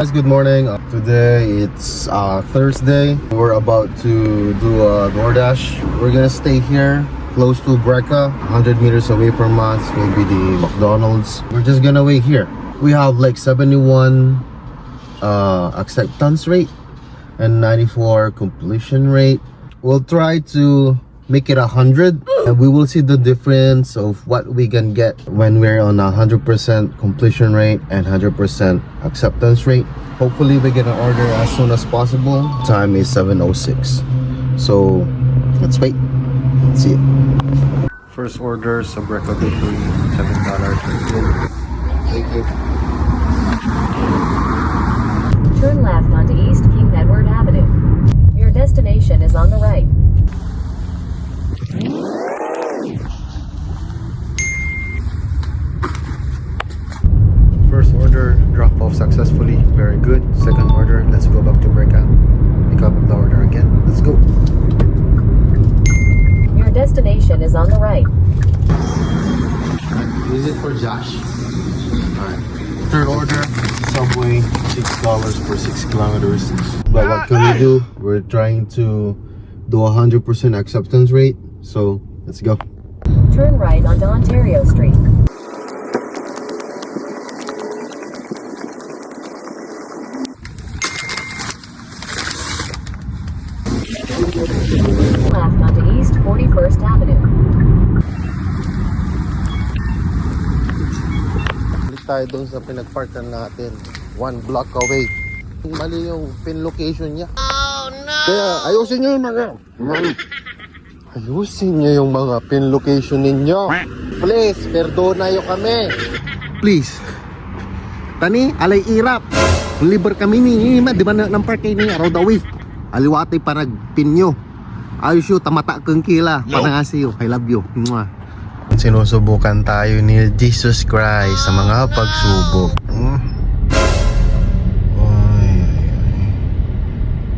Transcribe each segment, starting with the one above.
Guys, good morning. Today it's Thursday. We're about to do a DoorDash. We're gonna stay here close to Breca. 100 meters away from us will be the McDonald's. We're just gonna wait here. We have like 71 acceptance rate and 94 completion rate. We'll try to make it 100 and we will see the difference of what we can get when we're on 100% completion rate and 100% acceptance rate. Hopefully we get an order as soon as possible. Time is 7:06, so let's wait. Let's see it. First order sa Breca Bakery, $7. Thank you. Turn left onto East King Edward Avenue. Your destination is on the right. First order drop off successfully, very good. Second order, let's go back to Breca, pick up the order again. Let's go. Your destination is on the right. Is it for Josh? Alright. Third order, Subway, $6 for 6 kilometers. But what can we do? We're trying to do 100% acceptance rate, so let's go. Turn right onto Ontario Street. Left onto East 41st Avenue. Balik tayo doon sa pinagparkan natin. 1 block away. Mali yung pin location niya. Oh no! Kaya ayusin nyo yung mga... Ayusin nyo yung mga pin location ninyo. Please, perdonayo kami. Please. Tani, alay irap. Liber kami ni, di ba ng park kayo ni araw dawi. Aliwati pa nagpin nyo. Ayos yun, tamata kang kila. Panangasiyo, I love you. Mwah. Sinusubukan tayo ni Jesus Christ sa mga pagsubok.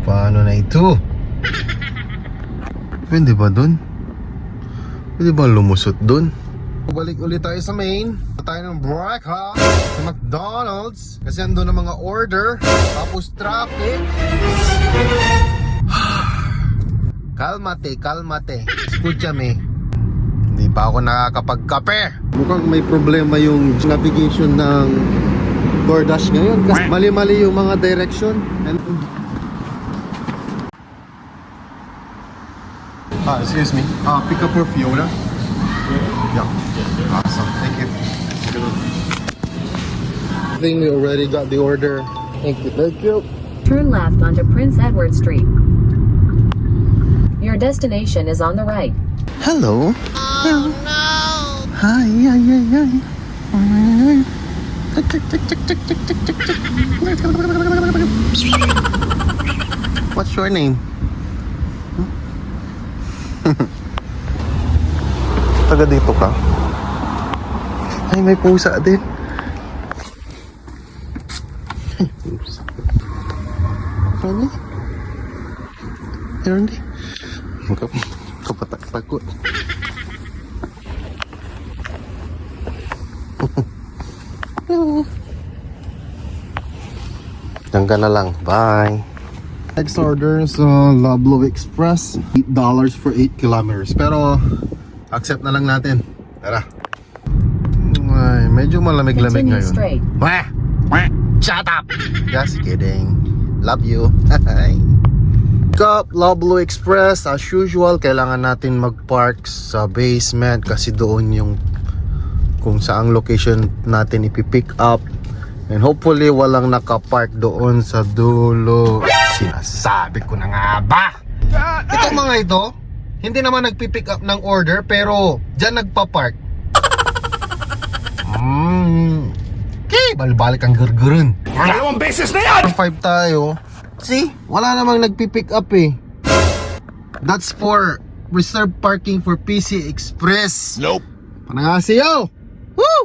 Paano na ito? Pwede ba dun? Pwede ba lumusot dun? Balik ulit tayo sa main. Tayo ng Breca sa McDonald's. Kasi andun ang mga order. Tapos traffic. Kalmate, kalmate. Escúchame. Hindi pa ako nakakapagkape. Mukhang may problema yung navigation ng DoorDash ngayon. Kasi mali-mali yung mga direction. Excuse me. Pick up for Fiona. Yeah. Awesome. Thank you. I think we already got the order. Thank you. Thank you. Turn left onto Prince Edward Street. Your destination is on the right. Hello. Oh no. Hi. Hi. Hi. Hi. What's your name? Taga dito ka? Ay, may pusa din. Ay, pusa. Ano? Meron din. Kapatak-takot. Diyan ka na lang. Bye. Next order sa Loblo Express, $8 for 8 kilometers. Pero accept na lang natin. Tara. Ay, medyo malamig-lamig Continue ngayon. straight. Wah! Shut up! Just kidding. Love you. Cup Loblo Express, as usual, kailangan natin mag-park sa basement kasi doon yung kung saang location natin ipipick up. And hopefully walang nakapark doon sa dulo. Sinasabi ko na nga ba? Ito mga ito, hindi naman nagpipick up ng order pero dyan nagpa-park. Okay, balbalik ang gurgurun. Dalawang beses na yan! 5 tayo. See, wala namang nagpipick up eh. That's for reserved parking for PC Express. Nope. Panangasiyo! Woo!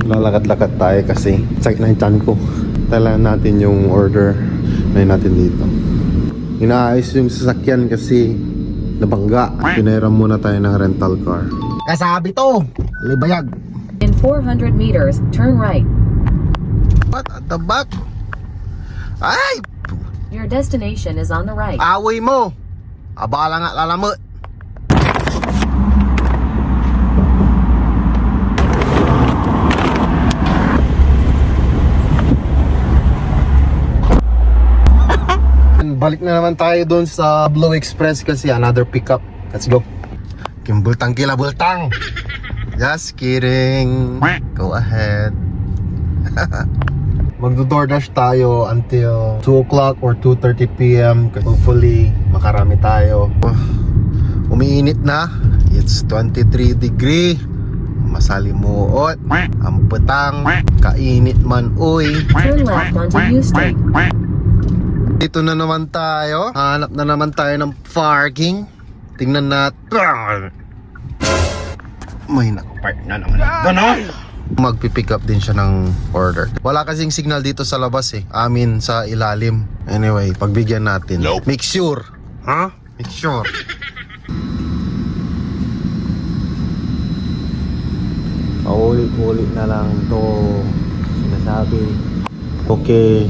Lalakad-lakad tayo kasi sakit na yung tiyan ko. Tala natin yung order na natin dito. Inaayos yung sasakyan kasi nabangga. Pinairam muna tayo ng rental car. Kasabi to! Libayag! In 400 meters, turn right. What at the back? Ay! Your destination is on the right. Away mo! Abala nga lalamot. Balik na naman tayo doon sa Blue Express kasi another pickup. Let's go. Kimbultang kila bultang. Just kidding. Go ahead. Magdo-DoorDash tayo until 2 o'clock or 2:30 p.m. Hopefully, makarami tayo. Umiinit na. It's 23 degree. Masalimuot. Ang petang. Kainit man, uy. Turn left onto Houston. Dito na naman tayo. Hanap na naman tayo ng parking. Tingnan natin. May nakapark na naman. Ganon! Magpipick up din siya ng order. Wala kasing signal dito sa labas eh. Amin sa ilalim. Anyway, pagbigyan natin. Make sure. Ha? Make sure. Paulit-ulit na lang to sinasabi. Okay.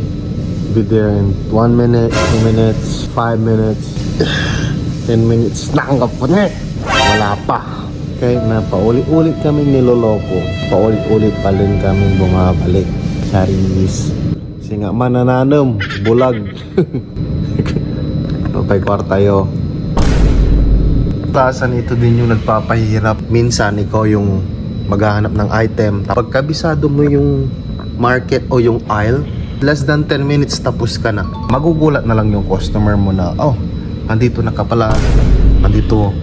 Be there in 1 minute, 2 minutes, 5 minutes, 10 minutes. Nanggap po na. Wala pa. Kahit na paulit-ulit kami niloloko, paulit-ulit pa rin kami bumabalik. Charis. Kasi nga manananam, bulag. Papay kwartayo. Tasan ito din yung nagpapahirap. Minsan ikaw yung maghahanap ng item. Pagkabisado mo yung market o yung aisle, less than 10 minutes tapos ka na. Magugulat na lang yung customer mo na, oh, andito na ka pala. Andito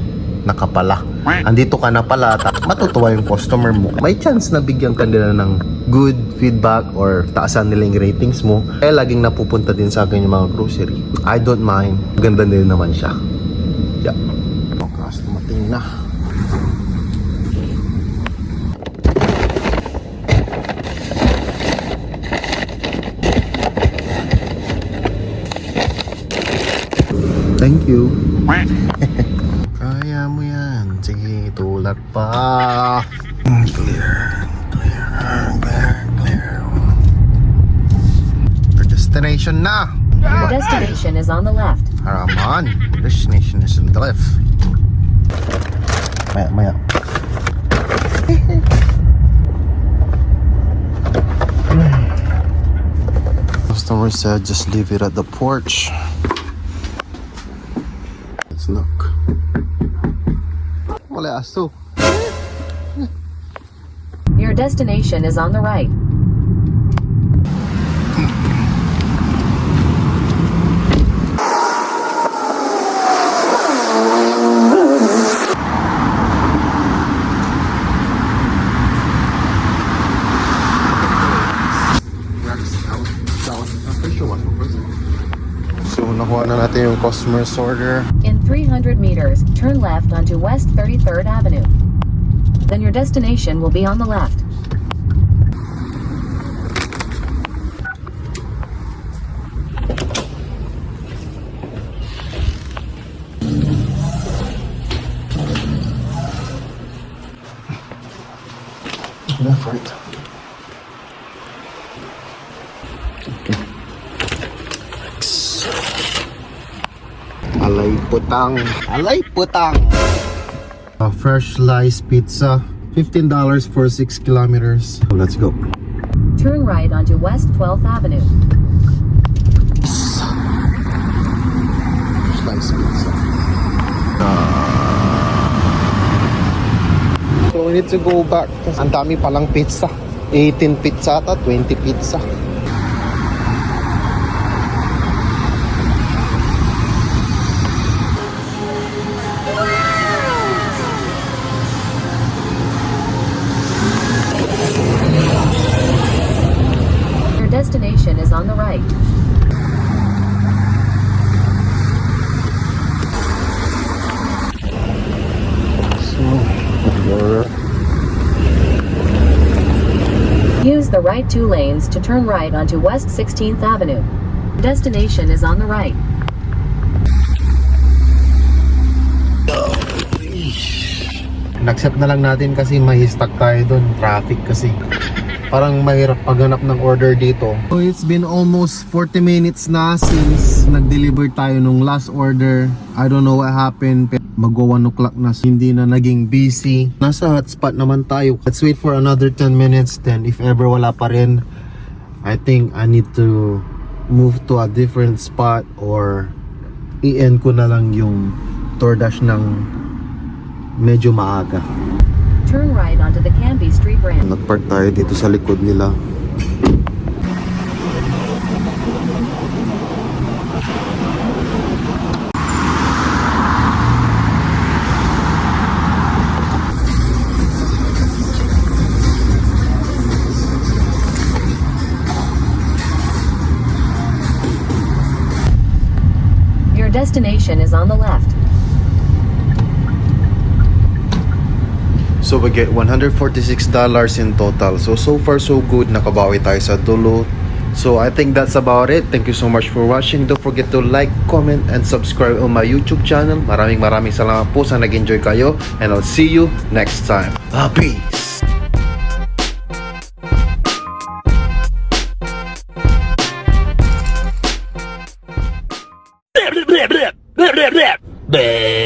na ka pala. Andito ka na pala. Matutuwa yung customer mo. May chance na bigyan ka nila ng good feedback or taasan nila yung ratings mo. Kaya laging napupunta din sa akin yung mga grocery. I don't mind. Ganda din naman siya. Yeah. Bukas tumating na. Thank you. Kaya mo yan. Sige, tulak pa. Clear. Our destination na. The destination is on the left. Haraman. Destination is on the left. Maya. Customer said just leave it at the porch. Let's look. Wala aso. Your destination is on the right. So nakuha na natin yung customer's order. In 300 meters, turn left onto West 33rd Avenue. Then your destination will be on the left. Left, right. Alay putang. A fresh sliced pizza, $15 for 6 kilometers. So let's go. Turn right onto West 12th Avenue. Sliced pizza. So we need to go back. Ang dami palang pizza. 18 pizza ata, 20 pizza. Your destination is on the right. Use the right 2 lanes to turn right onto West 16th Avenue. Destination is on the right. Nag-accept na lang natin kasi may stuck tayo doon. Traffic kasi. Parang mahirap paghanap ng order dito. So it's been almost 40 minutes na since nag-deliver tayo nung last order. I don't know what happened. Magwa 1 o'clock na, hindi na naging busy. Nasa hotspot naman tayo. Let's wait for another 10 minutes. Then if ever wala pa rin, I think I need to move to a different spot or i-end ko na lang yung DoorDash ng medyo maaga. Turn right onto the Canby Street branch. Nagpark tayo dito sa likod nila. Your destination is on the left. So we get $146 in total. So far so good. Nakabawi tayo sa dulo. So I think that's about it. Thank you so much for watching. Don't forget to like, comment, and subscribe on my YouTube channel. Maraming salamat po sa nag-enjoy kayo. And I'll see you next time. Peace! Bleh.